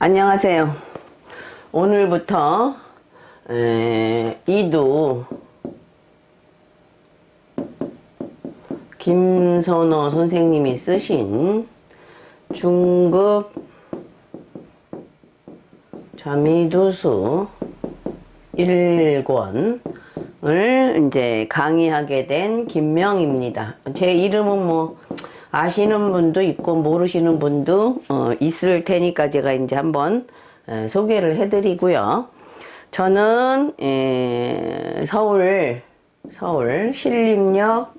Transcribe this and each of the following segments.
안녕하세요. 오늘부터 이두 김선호 선생님이 쓰신 중급 자미두수 1권을 이제 강의하게 된 김명입니다. 제 이름은 뭐 아시는 분도 있고 모르시는 분도 있을 테니까 제가 이제 한번 소개를 해드리고요. 저는 서울 신림역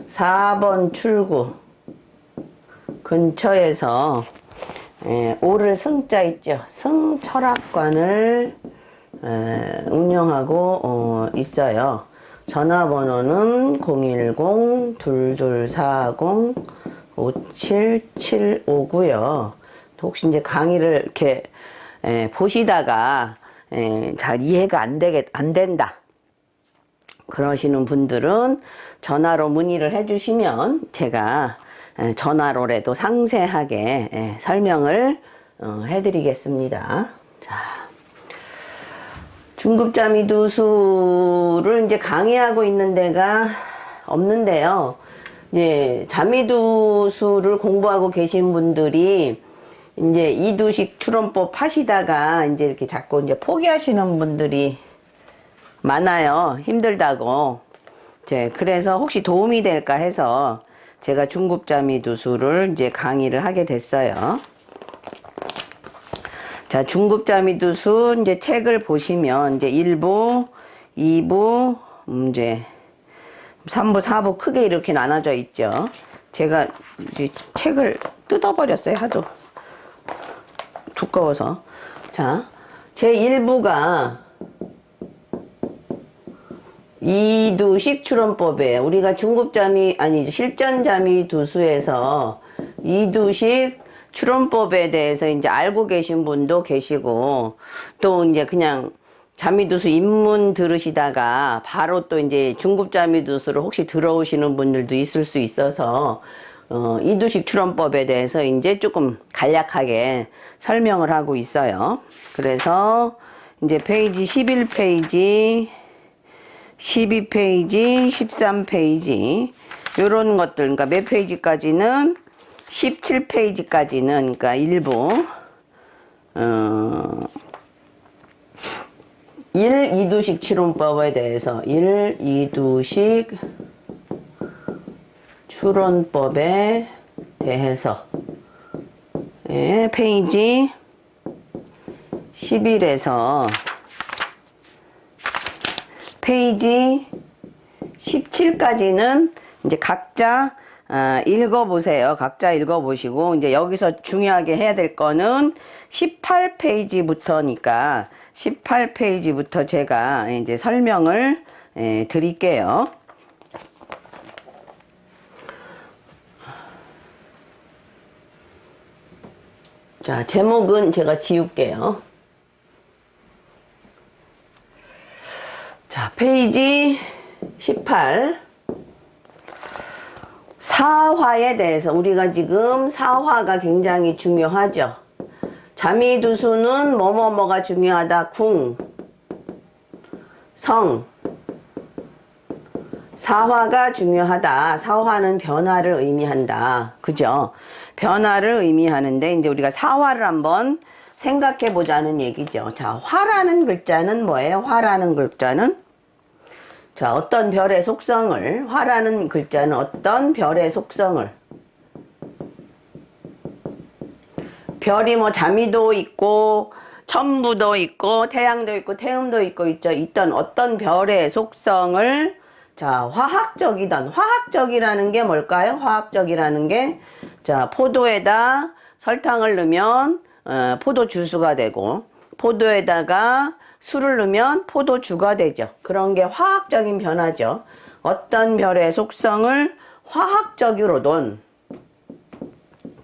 4번 출구 근처에서 오를 승자 있죠. 승철학관을 운영하고 있어요. 전화번호는 010-2240-5775고요. 혹시 이제 강의를 이렇게 보시다가 잘 이해가 안 된다 그러시는 분들은 전화로 문의를 해주시면 제가 전화로라도 상세하게 설명을 해드리겠습니다. 자, 중급 자미두수를 이제 강의하고 있는 데가 없는데요. 이제 자미두수를 공부하고 계신 분들이 이제 이두식 추론법 하시다가 이제 이렇게 자꾸 이제 포기하시는 분들이 많아요. 힘들다고. 그래서 혹시 도움이 될까 해서 제가 중급 자미두수를 이제 강의를 하게 됐어요. 자, 중급 자미두수 이제 책을 보시면 이제 1부, 2부, 이제 3부, 4부 크게 이렇게 나눠져 있죠. 제가 이제 책을 뜯어버렸어요. 하도 두꺼워서. 자, 제 1부가 이두식 추론법이에요. 우리가 중급자미, 아니, 실전자미두수에서 이두식 추론법에 대해서 이제 알고 계신 분도 계시고, 또 이제 그냥 자미두수 입문 들으시다가 바로 또 이제 중급자미두수를 혹시 들어오시는 분들도 있을 수 있어서, 이두식 추론법에 대해서 이제 조금 간략하게 설명을 하고 있어요. 그래서 이제 페이지 11페이지, 12페이지, 13페이지 요런 것들, 그러니까 몇 페이지까지는 17페이지까지는 그러니까 일부 1이두식 추론법에 대해서 1이두식 추론법에 대해서 페이지 11에서 페이지 17까지는 이제 각자 읽어보세요. 각자 읽어보시고, 이제 여기서 중요하게 해야 될 거는 18페이지부터니까 18페이지부터 제가 이제 설명을 드릴게요. 자, 제목은 제가 지울게요. 자, 페이지 18. 사화에 대해서 우리가 지금 사화가 굉장히 중요하죠. 자미두수는 뭐뭐뭐가 중요하다. 궁, 성, 사화가 중요하다. 사화는 변화를 의미한다. 그죠? 변화를 의미하는데 이제 우리가 사화를 한번 생각해 보자는 얘기죠. 자, 화라는 글자는 뭐예요? 화라는 글자는 자, 어떤 별의 속성을, 화라는 글자는 어떤 별의 속성을, 별이 뭐 자미도 있고 천부도 있고 태양도 있고 태음도 있고 있죠. 있던 어떤 별의 속성을 자, 화학적이라는 게 뭘까요? 화학적이라는 게 자, 포도에다 설탕을 넣으면 포도 주스가 되고, 포도에다가 술을 넣으면 포도주가 되죠. 그런 게 화학적인 변화죠. 어떤 별의 속성을 화학적으로든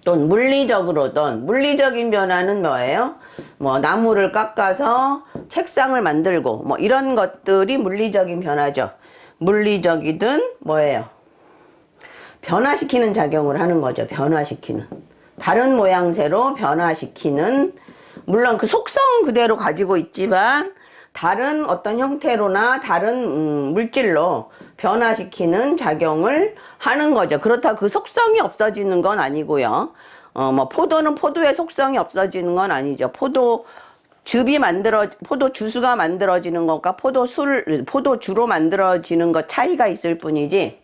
또는 물리적으로든, 물리적인 변화는 뭐예요? 뭐 나무를 깎아서 책상을 만들고 뭐 이런 것들이 물리적인 변화죠. 물리적이든 뭐예요? 변화시키는 작용을 하는 거죠. 변화시키는. 다른 모양새로 변화시키는, 물론 그 속성 그대로 가지고 있지만 다른 어떤 형태로나 다른 물질로 변화시키는 작용을 하는 거죠. 그렇다고 그 속성이 없어지는 건 아니고요. 뭐 포도는 포도의 속성이 없어지는 건 아니죠. 포도 주스가 만들어지는 것과 포도주로 만들어지는 것 차이가 있을 뿐이지,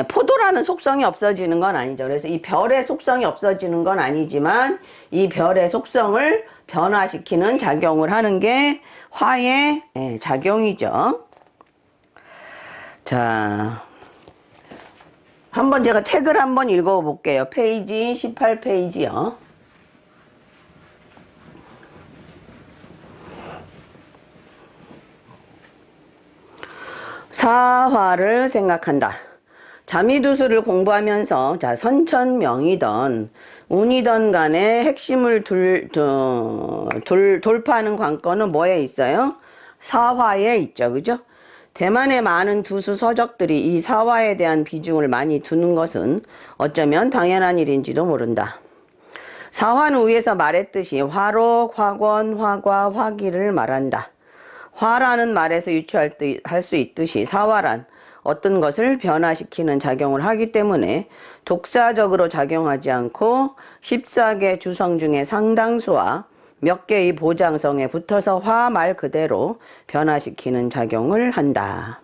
포도라는 속성이 없어지는 건 아니죠. 그래서 이 별의 속성이 없어지는 건 아니지만 이 별의 속성을 변화시키는 작용을 하는 게 화의 작용이죠. 자, 한번 제가 책을 한번 읽어 볼게요. 페이지 18페이지요. 사화를 생각한다. 자미두수를 공부하면서 자 선천명이던 운이던 간에 핵심을 돌파하는 관건은 뭐에 있어요? 사화에 있죠. 그죠? 대만의 많은 두수 서적들이 이 사화에 대한 비중을 많이 두는 것은 어쩌면 당연한 일인지도 모른다. 사화는 위에서 말했듯이 화록, 화권, 화과, 화기를 말한다. 화라는 말에서 유추할 수 있듯이 사화란 어떤 것을 변화시키는 작용을 하기 때문에 독사적으로 작용하지 않고 14개 주성 중에 상당수와 몇 개의 보장성에 붙어서 화 말 그대로 변화시키는 작용을 한다.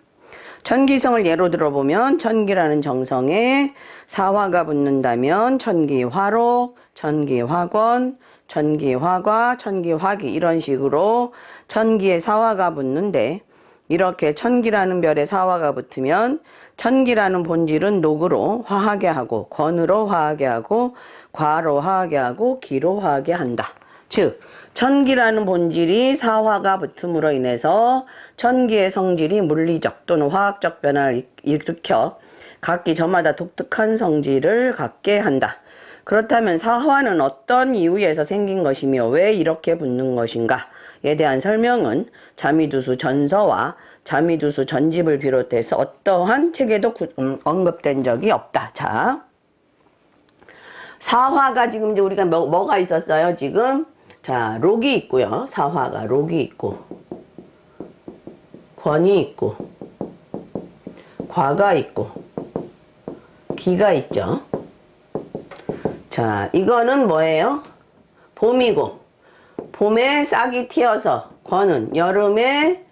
천기성을 예로 들어보면 천기라는 정성에 사화가 붙는다면 천기화록, 천기화권, 천기화과, 천기화기 이런 식으로 천기에 사화가 붙는데, 이렇게 천기라는 별에 사화가 붙으면 천기라는 본질은 녹으로 화하게 하고 권으로 화하게 하고 과로 화하게 하고 기로 화하게 한다. 즉 천기라는 본질이 사화가 붙음으로 인해서 천기의 성질이 물리적 또는 화학적 변화를 일으켜 각기 저마다 독특한 성질을 갖게 한다. 그렇다면 사화는 어떤 이유에서 생긴 것이며 왜 이렇게 붙는 것인가에 대한 설명은 자미두수 전서와 자미두수 전집을 비롯해서 어떠한 책에도 언급된 적이 없다. 자, 사화가 지금 이제 우리가 뭐가 있었어요? 지금 자, 록이 있고요. 사화가 록이 있고 권이 있고 과가 있고 기가 있죠. 자, 이거는 뭐예요? 봄이고, 봄에 싹이 튀어서 권은 여름에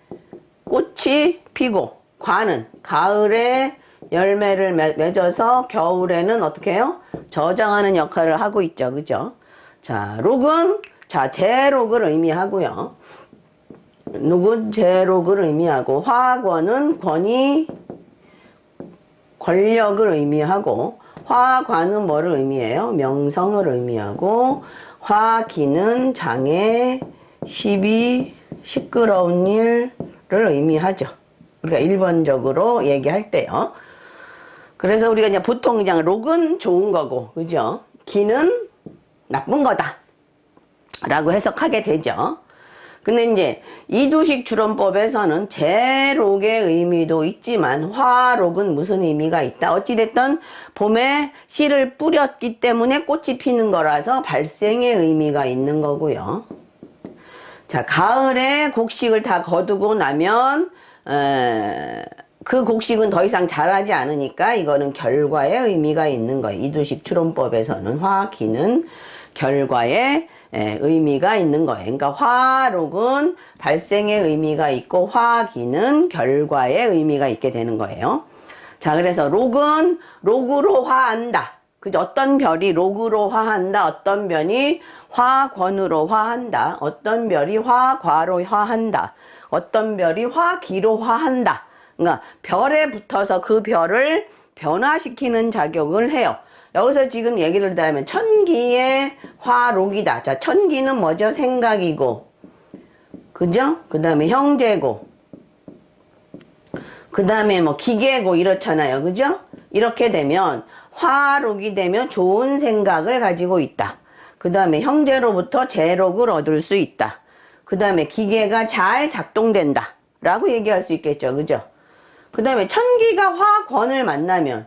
꽃이 피고, 과는 가을에 열매를 맺어서 겨울에는 어떻게 해요? 저장하는 역할을 하고 있죠. 그죠? 자, 록은 자 제록을 의미하고요. 록은 제록을 의미하고, 화권은 권이 권력을 의미하고, 화관은 뭐를 의미해요? 명성을 의미하고, 화기는 장애, 시비, 시끄러운 일을 의미하죠. 우리가 일반적으로 얘기할 때요. 그래서 우리가 그냥 보통 그냥 록은 좋은 거고, 그죠? 기는 나쁜 거다 라고 해석하게 되죠. 근데 이제 이두식 주론법에서는 제록의 의미도 있지만 화록은 무슨 의미가 있다. 어찌됐든 봄에 씨를 뿌렸기 때문에 꽃이 피는 거라서 발생의 의미가 있는 거고요. 자, 가을에 곡식을 다 거두고 나면 그 곡식은 더 이상 자라지 않으니까 이거는 결과의 의미가 있는 거예요. 이두식 추론법에서는 화기는 결과의 의미가 있는 거예요. 그러니까 화록은 발생의 의미가 있고 화기는 결과의 의미가 있게 되는 거예요. 자, 그래서 록은 록으로 화한다. 그죠? 어떤 별이 록으로 화한다. 어떤 별이 화권으로 화한다. 어떤 별이 화과로 화한다. 어떤 별이 화기로 화한다. 그러니까 별에 붙어서 그 별을 변화시키는 작용을 해요. 여기서 지금 얘기를 하면 천기의 화록이다. 자, 천기는 뭐죠? 생각이고, 그죠? 그 다음에 형제고, 그 다음에 뭐 기계고 이렇잖아요. 그죠? 이렇게 되면 화록이 되면 좋은 생각을 가지고 있다. 그 다음에 형제로부터 제록을 얻을 수 있다. 그 다음에 기계가 잘 작동된다 라고 얘기할 수 있겠죠. 그죠? 그 다음에 천기가 화권을 만나면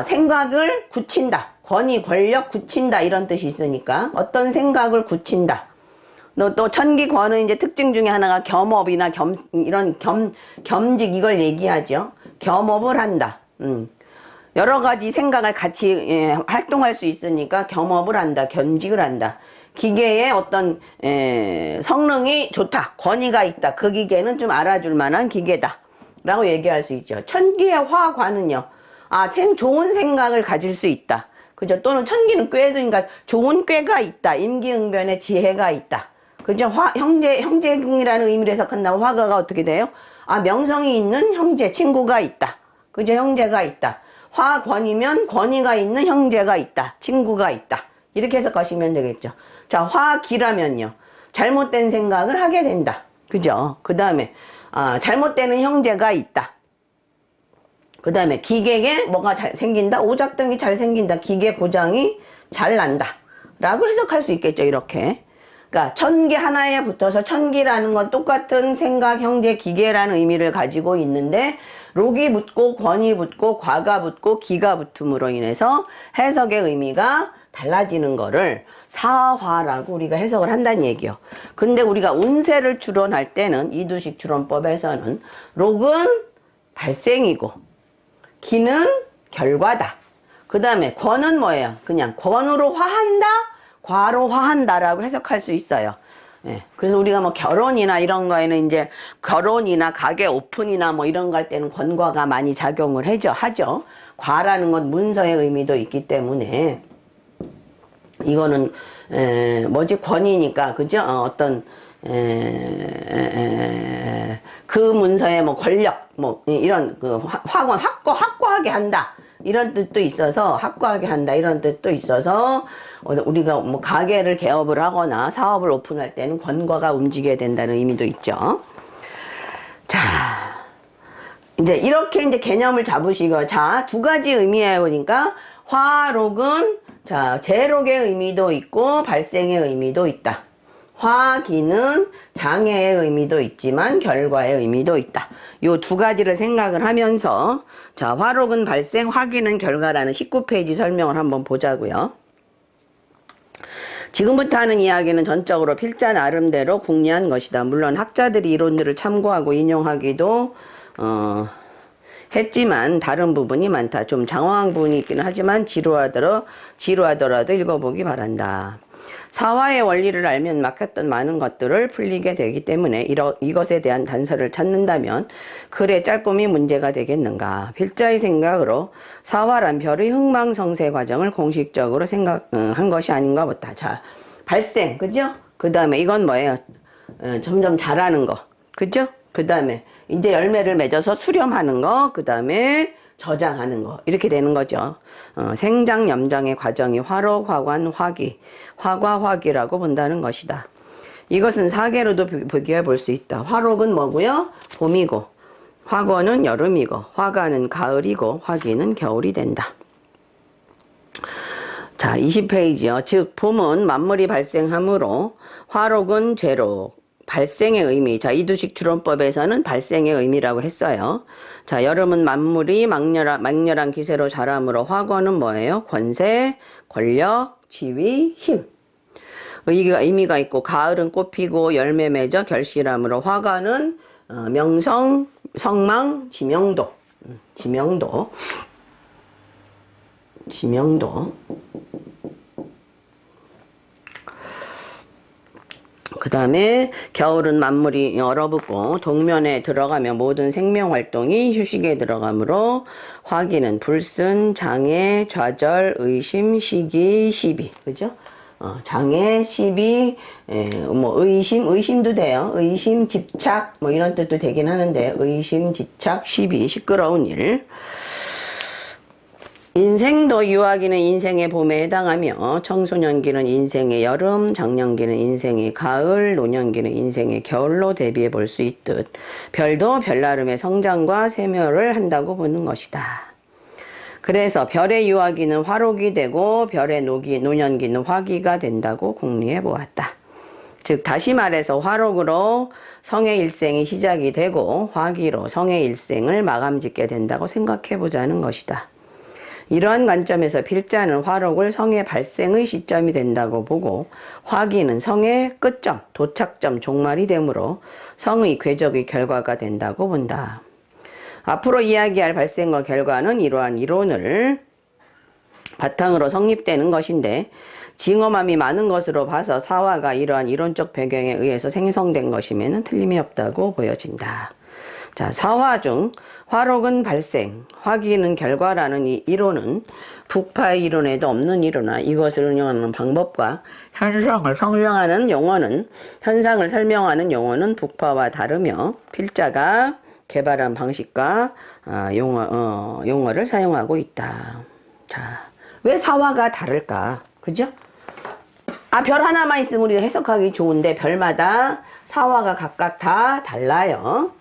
생각을 굳힌다. 권위, 권력, 굳힌다 이런 뜻이 있으니까 어떤 생각을 굳힌다. 또 천기 권은 이제 특징 중에 하나가 겸업이나 이런 겸직 이걸 얘기하죠. 겸업을 한다. 여러 가지 생각을 같이 활동할 수 있으니까 겸업을 한다. 겸직을 한다. 기계의 어떤 성능이 좋다. 권위가 있다. 그 기계는 좀 알아줄 만한 기계다. 라고 얘기할 수 있죠. 천기의 화관은요. 좋은 생각을 가질 수 있다. 그죠? 또는 천기는 꾀니까 좋은 꾀가 있다. 임기응변의 지혜가 있다. 그죠? 형제궁이라는 의미로 해석한다면 화가가 어떻게 돼요? 명성이 있는 형제, 친구가 있다. 그죠? 형제가 있다. 화권이면 권위가 있는 형제가 있다. 친구가 있다. 이렇게 해석하시면 되겠죠. 자, 화기라면요. 잘못된 생각을 하게 된다. 그죠? 그 다음에, 잘못되는 형제가 있다. 그 다음에, 기계에 뭐가 잘 생긴다? 오작동이 잘 생긴다. 기계 고장이 잘 난다. 라고 해석할 수 있겠죠. 이렇게. 그러니까, 천기 하나에 붙어서 천기라는 건 똑같은 생각, 형제, 기계라는 의미를 가지고 있는데, 록이 붙고, 권이 붙고, 과가 붙고, 기가 붙음으로 인해서 해석의 의미가 달라지는 거를 사화라고 우리가 해석을 한다는 얘기요. 근데 우리가 운세를 추론할 때는 이두식 추론법에서는 록은 발생이고 기는 결과다. 그 다음에 권은 뭐예요? 그냥 권으로 화한다, 과로 화한다라고 해석할 수 있어요. 그래서 우리가 뭐 결혼이나 이런 거에는 이제 결혼이나 가게 오픈이나 뭐 이런 거 할 때는 권과가 많이 작용을 하죠. 과라는 건 문서의 의미도 있기 때문에 이거는 권위니까 그죠? 어떤 그 문서의 뭐 권력 뭐 이런 그 확고하게 한다 이런 뜻도 있어서 확고하게 한다 이런 뜻도 있어서 우리가 뭐 가게를 개업을 하거나 사업을 오픈할 때는 권과가 움직여야 된다는 의미도 있죠. 자, 이제 이렇게 이제 개념을 잡으시고 자, 두 가지 의미에 보니까 화록은 자, 제록의 의미도 있고 발생의 의미도 있다. 화기는 장애의 의미도 있지만 결과의 의미도 있다. 요 두 가지를 생각을 하면서 자, 화록은 발생, 화기는 결과라는 19페이지 설명을 한번 보자고요. 지금부터 하는 이야기는 전적으로 필자 나름대로 궁리한 것이다. 물론 학자들이 이론들을 참고하고 인용하기도 했지만 다른 부분이 많다. 좀 장황한 부분이 있기는 하지만 지루하더라도 읽어보기 바란다. 사화의 원리를 알면 막혔던 많은 것들을 풀리게 되기 때문에 이것에 대한 단서를 찾는다면 글의 짧음이 문제가 되겠는가. 필자의 생각으로 사화란 별의 흥망성쇠 과정을 공식적으로 생각한 것이 아닌가 보다. 자, 발생, 그죠? 그 다음에 이건 뭐예요? 점점 자라는 거, 그죠? 그 다음에 이제 열매를 맺어서 수렴하는 거, 그 다음에 저장하는 거 이렇게 되는 거죠. 생장 염장의 과정이 화록, 화관, 화기, 화과, 화기라고 본다는 것이다. 이것은 사계로도 비교해 볼 수 있다. 화록은 뭐고요? 봄이고 화권은 여름이고 화가는 가을이고 화기는 겨울이 된다. 자, 20페이지요. 즉 봄은 만물이 발생하므로 화록은 제록, 발생의 의미. 자, 이두식 추론법에서는 발생의 의미라고 했어요. 자, 여름은 만물이 맹렬한 기세로 자라므로 화권은 뭐예요? 권세, 권력, 지위, 힘. 의미가 있고 가을은 꽃피고 열매 맺어 결실하므로 화관은 명성, 성망, 지명도. 그 다음에 겨울은 만물이 얼어붙고 동면에 들어가며 모든 생명활동이 휴식에 들어가므로 화기는 불순, 장애, 좌절, 의심, 시기, 시비. 그죠? 장애, 시비, 뭐 의심도 돼요. 의심, 집착, 뭐 이런 뜻도 되긴 하는데 의심, 집착, 시비, 시끄러운 일. 인생도 유아기는 인생의 봄에 해당하며 청소년기는 인생의 여름, 장년기는 인생의 가을, 노년기는 인생의 겨울로 대비해 볼 수 있듯 별도 별나름의 성장과 세멸을 한다고 보는 것이다. 그래서 별의 유아기는 화록이 되고 별의 노년기는 화기가 된다고 공리해 보았다. 즉 다시 말해서 화록으로 성의 일생이 시작이 되고 화기로 성의 일생을 마감짓게 된다고 생각해 보자는 것이다. 이러한 관점에서 필자는 화록을 성의 발생의 시점이 된다고 보고 화기는 성의 끝점, 도착점, 종말이 되므로 성의 궤적의 결과가 된다고 본다. 앞으로 이야기할 발생과 결과는 이러한 이론을 바탕으로 성립되는 것인데 징험함이 많은 것으로 봐서 사화가 이러한 이론적 배경에 의해서 생성된 것임에는 틀림이 없다고 보여진다. 자, 사화 중 화록은 발생, 화기는 결과라는 이 이론은 북파의 이론에도 없는 이론이나 이것을 응용하는 방법과 현상을 설명하는 용어는 북파와 다르며 필자가 개발한 방식과 용어를 사용하고 있다. 자, 왜 사화가 다를까? 그죠? 별 하나만 있으면 우리가 해석하기 좋은데 별마다 사화가 각각 다 달라요.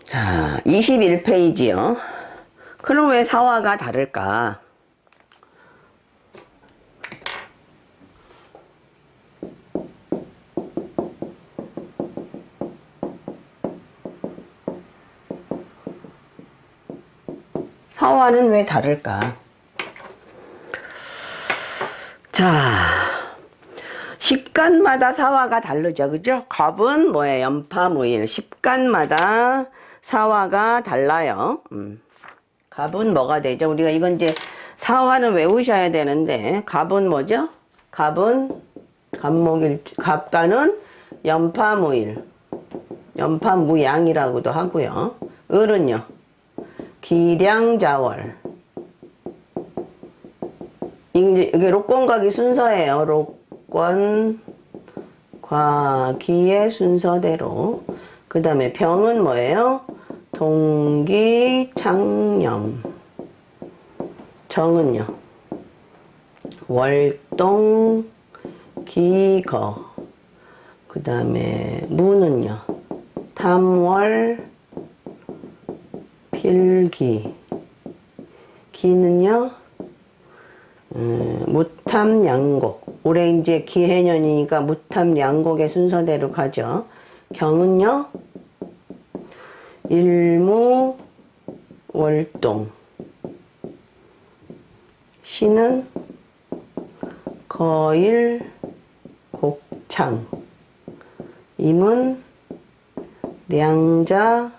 자, 21페이지요. 그럼 왜 사화가 다를까? 사화는 왜 다를까? 자, 십간마다 사화가 다르죠. 그죠? 갑은 뭐예요? 연파무일. 십간마다 사화가 달라요. 갑은 뭐가 되죠? 우리가 이건 이제 사화는 외우셔야 되는데 갑은 뭐죠? 갑은 갑간은 연파무일. 연파무양이라고도 하고요. 을은요? 기량자월. 이게 록권과기 순서예요. 록권, 과기의 순서대로. 그 다음에 병은 뭐예요? 동기창념. 정은요? 월동, 기거. 그 다음에 무는요? 탐월, 필기. 기는요? 무탐양곡. 올해 이제 기해년이니까 무탐양곡의 순서대로 가죠. 경은요? 일무월동. 시는 거일곡창. 임은 량자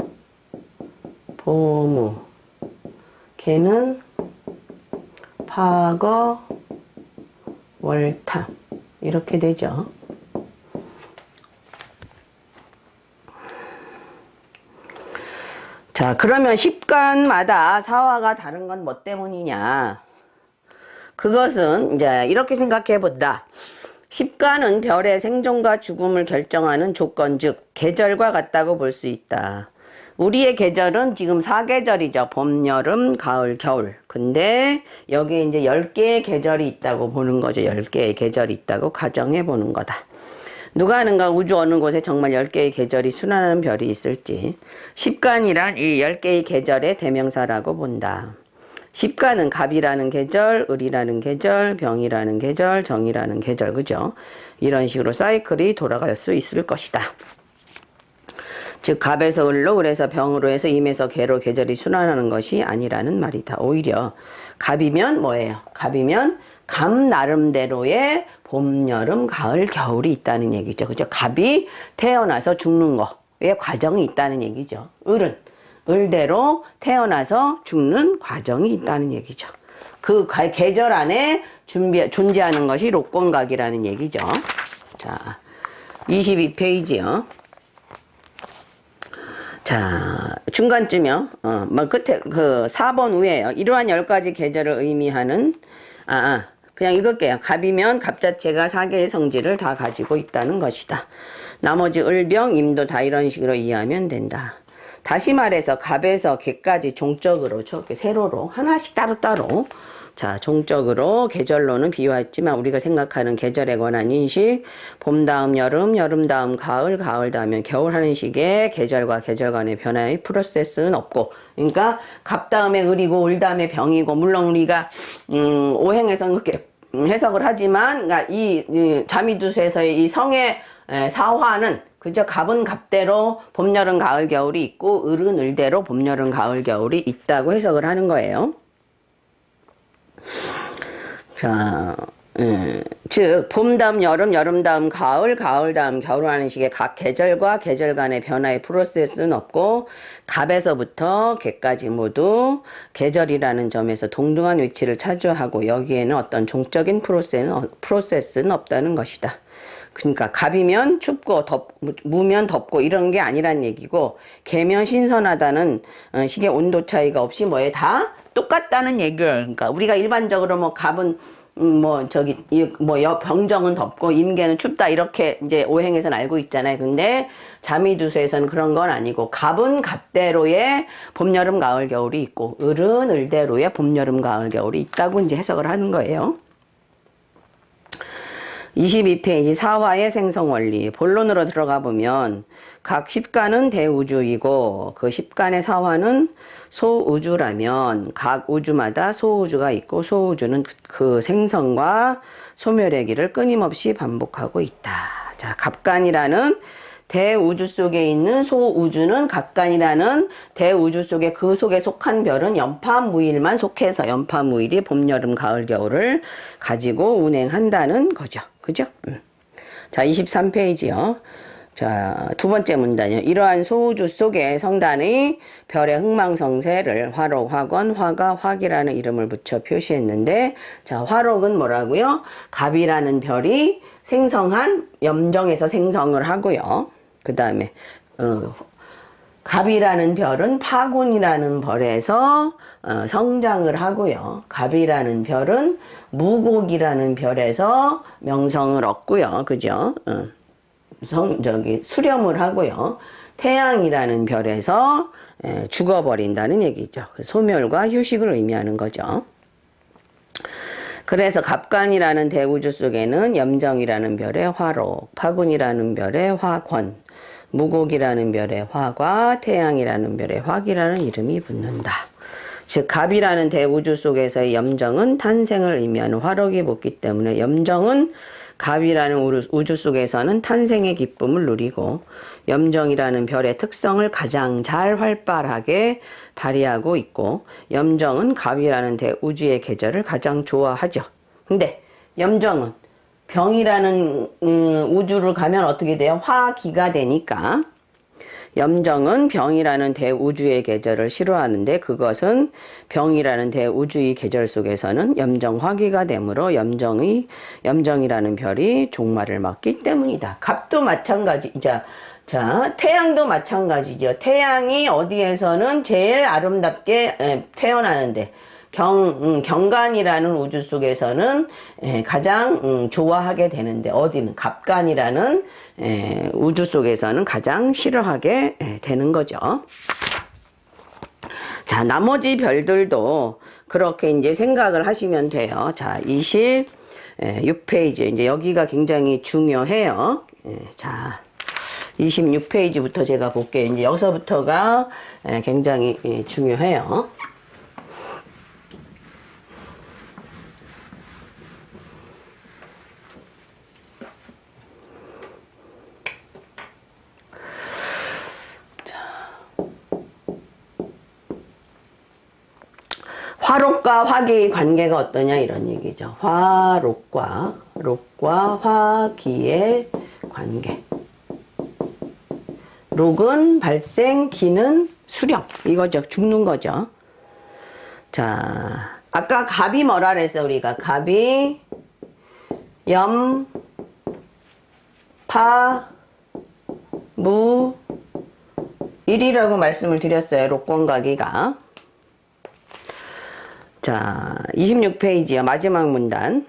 보무. 개는 파거 월탐. 이렇게 되죠. 자, 그러면 십간마다 사화가 다른 건 뭐 때문이냐? 그것은 이제 이렇게 생각해 본다. 십간은 별의 생존과 죽음을 결정하는 조건, 즉 계절과 같다고 볼 수 있다. 우리의 계절은 지금 4계절이죠. 봄, 여름, 가을, 겨울. 근데 여기에 이제 10개의 계절이 있다고 보는 거죠. 10개의 계절이 있다고 가정해 보는 거다. 누가 아는가 우주 어느 곳에 정말 10개의 계절이 순환하는 별이 있을지. 십간이란 이 10개의 계절의 대명사라고 본다. 십간은 갑이라는 계절, 을이라는 계절, 병이라는 계절, 정이라는 계절, 그죠? 이런 식으로 사이클이 돌아갈 수 있을 것이다. 즉 갑에서 을로, 을에서 병으로 해서 임에서 개로 계절이 순환하는 것이 아니라는 말이다. 오히려 갑이면 뭐예요? 갑이면 갑 나름대로의 봄, 여름, 가을, 겨울이 있다는 얘기죠. 그죠? 갑이 태어나서 죽는 거의 과정이 있다는 얘기죠. 을은 을대로 태어나서 죽는 과정이 있다는 얘기죠. 그 계절 안에 존재하는 것이 록권각이라는 얘기죠. 자, 22페이지요. 자, 중간쯤이요. 끝에, 4번 위에요. 이러한 10가지 계절을 의미하는, 그냥 읽을게요. 갑이면 갑 자체가 4개의 성질을 다 가지고 있다는 것이다. 나머지 을병, 임도 다 이런 식으로 이해하면 된다. 다시 말해서 갑에서 개까지 종적으로 저렇게 세로로 하나씩 따로따로 자, 종적으로 계절로는 비유했지만 우리가 생각하는 계절에 관한 인식, 봄 다음 여름, 여름 다음 가을, 가을 다음에 겨울 하는 식의 계절과 계절 간의 변화의 프로세스는 없고, 그러니까 갑 다음에 을이고 을 다음에 병이고, 물론 우리가 오행에서 그렇게 해석을 하지만, 그러니까 이 자미두수에서의 이 성의 사화는 그저 갑은 갑대로 봄, 여름, 가을, 겨울이 있고 을은 을대로 봄, 여름, 가을, 겨울이 있다고 해석을 하는 거예요. 자, 즉 봄 다음 여름, 여름 다음 가을, 가을 다음 겨울 하는 식의 각 계절과 계절 간의 변화의 프로세스는 없고 갑에서부터 개까지 모두 계절이라는 점에서 동등한 위치를 차지하고 여기에는 어떤 종적인 프로세스는 없다는 것이다. 그러니까 갑이면 춥고 무면 덥고 이런 게 아니란 얘기고, 개면 신선하다는 식의 온도 차이가 없이 뭐에 다 똑같다는 얘기를. 그러니까 우리가 일반적으로 뭐 갑은 병정은 덥고 임계는 춥다 이렇게 이제 오행에서는 알고 있잖아요. 근데 자미두수에서는 그런 건 아니고 갑은 갑대로의 봄, 여름, 가을, 겨울이 있고 을은 을대로의 봄, 여름, 가을, 겨울이 있다고 이제 해석을 하는 거예요. 22페이지 사화의 생성원리. 본론으로 들어가 보면 각 십간은 대우주이고 그 십간의 사화는 소우주라면 각 우주마다 소우주가 있고 소우주는 그 생성과 소멸의 길을 끊임없이 반복하고 있다. 자, 갑간이라는 대우주 속에 있는 소우주는 갑간이라는 대우주 속에 그 속에 속한 별은 연파무일만 속해서 연파무일이 봄, 여름, 가을, 겨울을 가지고 운행한다는 거죠. 그죠? 자, 23페이지요. 자, 두 번째 문단이요. 이러한 소우주 속에 성단의 별의 흥망성쇠를 화록, 화권, 화가, 화기라는 이름을 붙여 표시했는데, 자, 화록은 뭐라고요? 갑이라는 별이 생성한 염정에서 생성을 하고요. 그 다음에 갑이라는 별은 파군이라는 별에서 성장을 하고요. 갑이라는 별은 무곡이라는 별에서 명성을 얻고요. 그죠? 수렴을 하고요. 태양이라는 별에서 죽어버린다는 얘기죠. 소멸과 휴식을 의미하는 거죠. 그래서 갑간이라는 대우주 속에는 염정이라는 별의 화록, 파군이라는 별의 화권, 무곡이라는 별의 화과, 태양이라는 별의 화기라는 이름이 붙는다. 즉 갑이라는 대우주 속에서의 염정은 탄생을 의미하는 화록이 붙기 때문에 염정은 갑이라는 우주 속에서는 탄생의 기쁨을 누리고 염정이라는 별의 특성을 가장 잘 활발하게 발휘하고 있고 염정은 갑이라는 대우주의 계절을 가장 좋아하죠. 근데 염정은 병이라는 우주를 가면 어떻게 돼요? 화기가 되니까 염정은 병이라는 대우주의 계절을 싫어하는데 그것은 병이라는 대우주의 계절 속에서는 염정화기가 되므로 염정이라는 별이 종말을 맞기 때문이다. 갑도 마찬가지죠. 자, 태양도 마찬가지죠. 태양이 어디에서는 제일 아름답게 태어나는데 경간이라는 우주 속에서는 가장 좋아하게 되는데 어디는 갑간이라는 우주 속에서는 가장 싫어하게 되는 거죠. 자, 나머지 별들도 그렇게 이제 생각을 하시면 돼요. 자, 26페이지 이제 여기가 굉장히 중요해요. 자, 26페이지부터 제가 볼게요. 이제 여기서부터가 굉장히 중요해요. 화록과 화기의 관계가 어떠냐 이런 얘기죠. 화록과 화기의 관계. 록은 발생, 기는 수령. 이거죠. 죽는 거죠. 자, 아까 갑이 뭐라 그랬어 우리가? 갑이 염, 파, 무, 일이라고 말씀을 드렸어요. 록권가기가. 자, 26페이지요. 마지막 문단.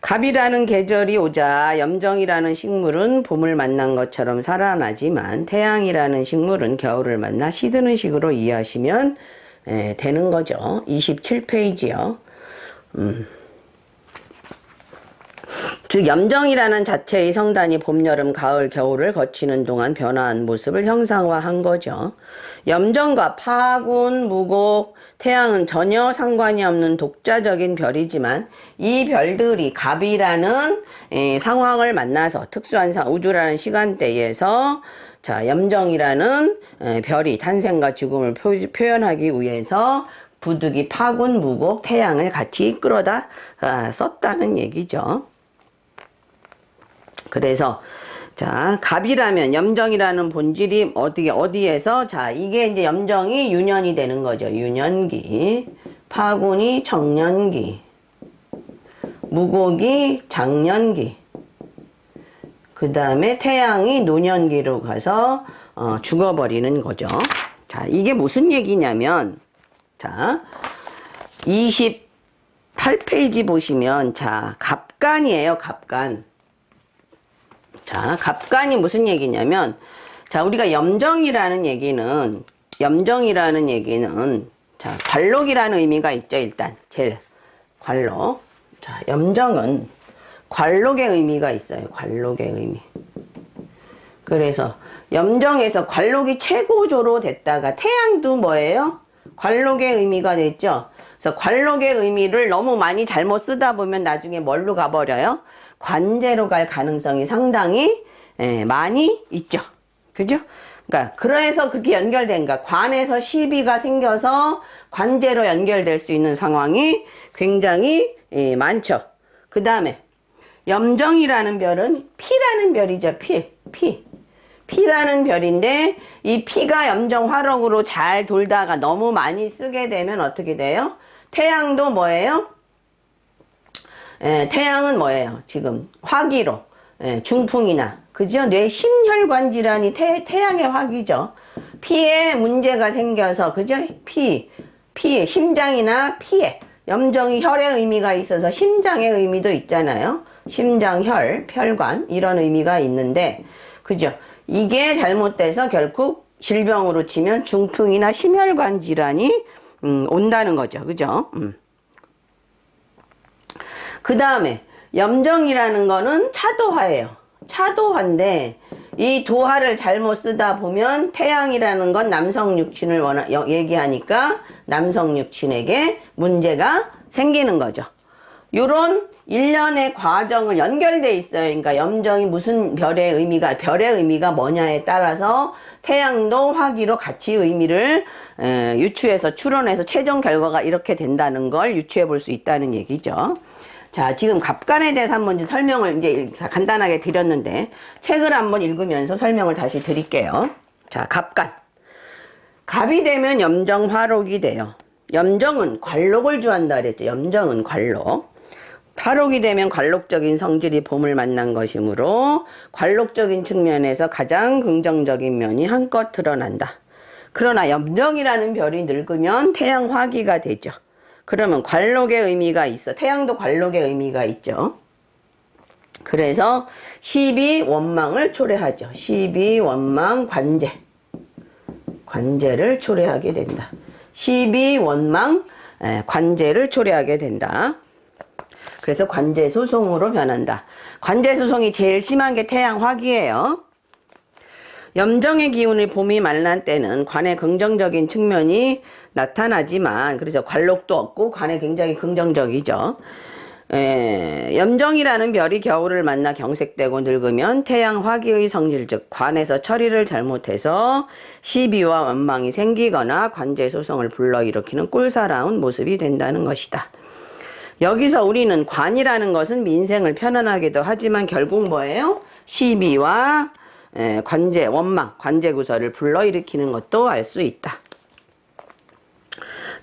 갑이라는 계절이 오자 염정이라는 식물은 봄을 만난 것처럼 살아나지만 태양이라는 식물은 겨울을 만나 시드는 식으로 이해하시면 되는 거죠. 27페이지요. 즉 염정이라는 자체의 성단이 봄, 여름, 가을, 겨울을 거치는 동안 변화한 모습을 형상화한 거죠. 염정과 파군, 무곡, 태양은 전혀 상관이 없는 독자적인 별이지만 이 별들이 갑이라는 상황을 만나서 특수한 우주라는 시간대에서 자 염정이라는 별이 탄생과 죽음을 표현하기 위해서 부득이 파군, 무곡, 태양을 같이 끌어다 썼다는 얘기죠. 그래서 자 갑이라면 염정이라는 본질이 어디에서 자 이게 이제 염정이 유년이 되는 거죠. 유년기, 파군이 청년기, 무곡이 장년기, 그 다음에 태양이 노년기로 가서 죽어버리는 거죠. 자 이게 무슨 얘기냐면 자 28페이지 보시면 자 갑간이에요. 갑간. 자, 갑간이 무슨 얘기냐면, 자, 우리가 염정이라는 얘기는, 자, 관록이라는 의미가 있죠, 일단. 제일, 관록. 자, 염정은 관록의 의미가 있어요, 관록의 의미. 그래서, 염정에서 관록이 최고조로 됐다가, 태양도 뭐예요? 관록의 의미가 됐죠? 그래서 관록의 의미를 너무 많이 잘못 쓰다 보면 나중에 뭘로 가버려요? 관제로 갈 가능성이 상당히 많이 있죠. 그죠? 그러니까 그래서 그렇게 연결된 가 관에서 시비가 생겨서 관제로 연결될 수 있는 상황이 굉장히 많죠. 그 다음에 염정이라는 별은 피라는 별이죠. 피라는 별인데 이 피가 염정 화록으로 잘 돌다가 너무 많이 쓰게 되면 어떻게 돼요? 태양도 뭐예요? 태양은 뭐예요? 지금 화기로 중풍이나 그죠? 뇌 심혈관 질환이 태양의 화기죠. 피에 문제가 생겨서 그죠? 피에 심장이나 피에 염정이 혈의 의미가 있어서 심장의 의미도 있잖아요. 심장, 혈관 이런 의미가 있는데 그죠? 이게 잘못돼서 결국 질병으로 치면 중풍이나 심혈관 질환이 온다는 거죠. 그죠? 그 다음에 염정이라는 거는 차도화예요. 차도화인데 이 도화를 잘못 쓰다 보면 태양이라는 건 남성 육친을 얘기하니까 남성 육친에게 문제가 생기는 거죠. 요런 일련의 과정을 연결돼 있어요. 그러니까 염정이 무슨 별의 의미가 뭐냐에 따라서 태양도 화기로 같이 의미를 유추해서 추론해서 최종 결과가 이렇게 된다는 걸 유추해 볼 수 있다는 얘기죠. 자, 지금 갑간에 대해서 한번 설명을 이제 간단하게 드렸는데 책을 한번 읽으면서 설명을 다시 드릴게요. 자, 갑간. 갑이 되면 염정 화록이 돼요. 염정은 관록을 주한다 그랬죠. 염정은 관록. 화록이 되면 관록적인 성질이 봄을 만난 것이므로 관록적인 측면에서 가장 긍정적인 면이 한껏 드러난다. 그러나 염정이라는 별이 늙으면 태양 화기가 되죠. 그러면 관록의 의미가 있어. 태양도 관록의 의미가 있죠. 그래서 12원망을 초래하죠. 12원망 관제. 관제를 초래하게 된다. 12원망 관제를 초래하게 된다. 그래서 관제소송으로 변한다. 관제소송이 제일 심한 게 태양 화기예요. 염정의 기운을 봄이 만난 때는 관의 긍정적인 측면이 나타나지만 그래서 관록도 없고 관에 굉장히 긍정적이죠. 염정이라는 별이 겨울을 만나 경색되고 늙으면 태양 화기의 성질 즉 관에서 처리를 잘못해서 시비와 원망이 생기거나 관제소송을 불러일으키는 꼴사나운 모습이 된다는 것이다. 여기서 우리는 관이라는 것은 민생을 편안하게도 하지만 결국 뭐예요? 시비와 관제, 원망, 관제구설을 불러일으키는 것도 알 수 있다.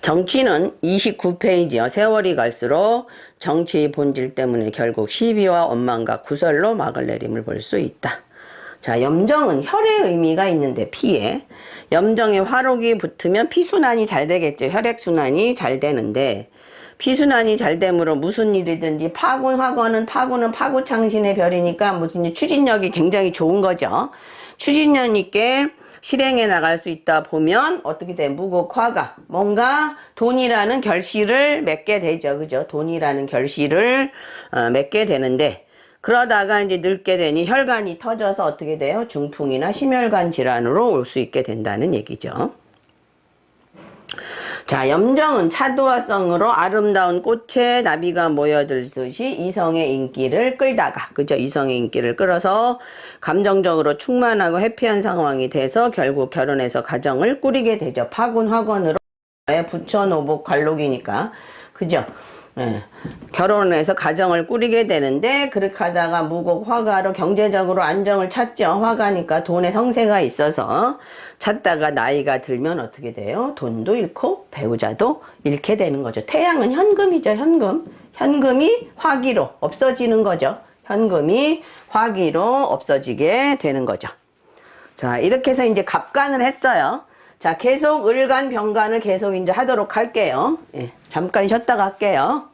정치는 29페이지요. 세월이 갈수록 정치의 본질 때문에 결국 시비와 원망과 구설로 막을 내림을 볼 수 있다. 자, 염정은 혈의 의미가 있는데 피에 염정에 화록이 붙으면 피순환이 잘 되겠죠. 혈액순환이 잘 되는데 피순환이 잘 되므로 무슨 일이든지 파군은 파구창신의 별이니까 무슨 추진력이 굉장히 좋은 거죠. 추진력 있게 실행해 나갈 수 있다 보면 어떻게 돼? 무곡화가 뭔가 돈이라는 결실을 맺게 되죠. 그죠? 돈이라는 결실을 맺게 되는데 그러다가 이제 늙게 되니 혈관이 터져서 어떻게 돼요? 중풍이나 심혈관 질환으로 올 수 있게 된다는 얘기죠. 자, 염정은 차도화성으로 아름다운 꽃에 나비가 모여들듯이 이성의 인기를 끌다가, 그죠? 이성의 인기를 끌어서 감정적으로 충만하고 해피한 상황이 돼서 결국 결혼해서 가정을 꾸리게 되죠. 파군 화건으로 부처 노복 관록이니까, 그죠? 예. 결혼해서 가정을 꾸리게 되는데 그렇게 하다가 무곡 화가로 경제적으로 안정을 찾죠. 화가니까 돈에 성세가 있어서 찾다가 나이가 들면 어떻게 돼요? 돈도 잃고 배우자도 잃게 되는 거죠. 태양은 현금이죠. 현금. 현금이 화기로 없어지는 거죠. 현금이 화기로 없어지게 되는 거죠. 자, 이렇게 해서 이제 갑간을 했어요. 자, 계속 을간 병간을 계속 이제 하도록 할게요. 예, 잠깐 쉬었다가 할게요.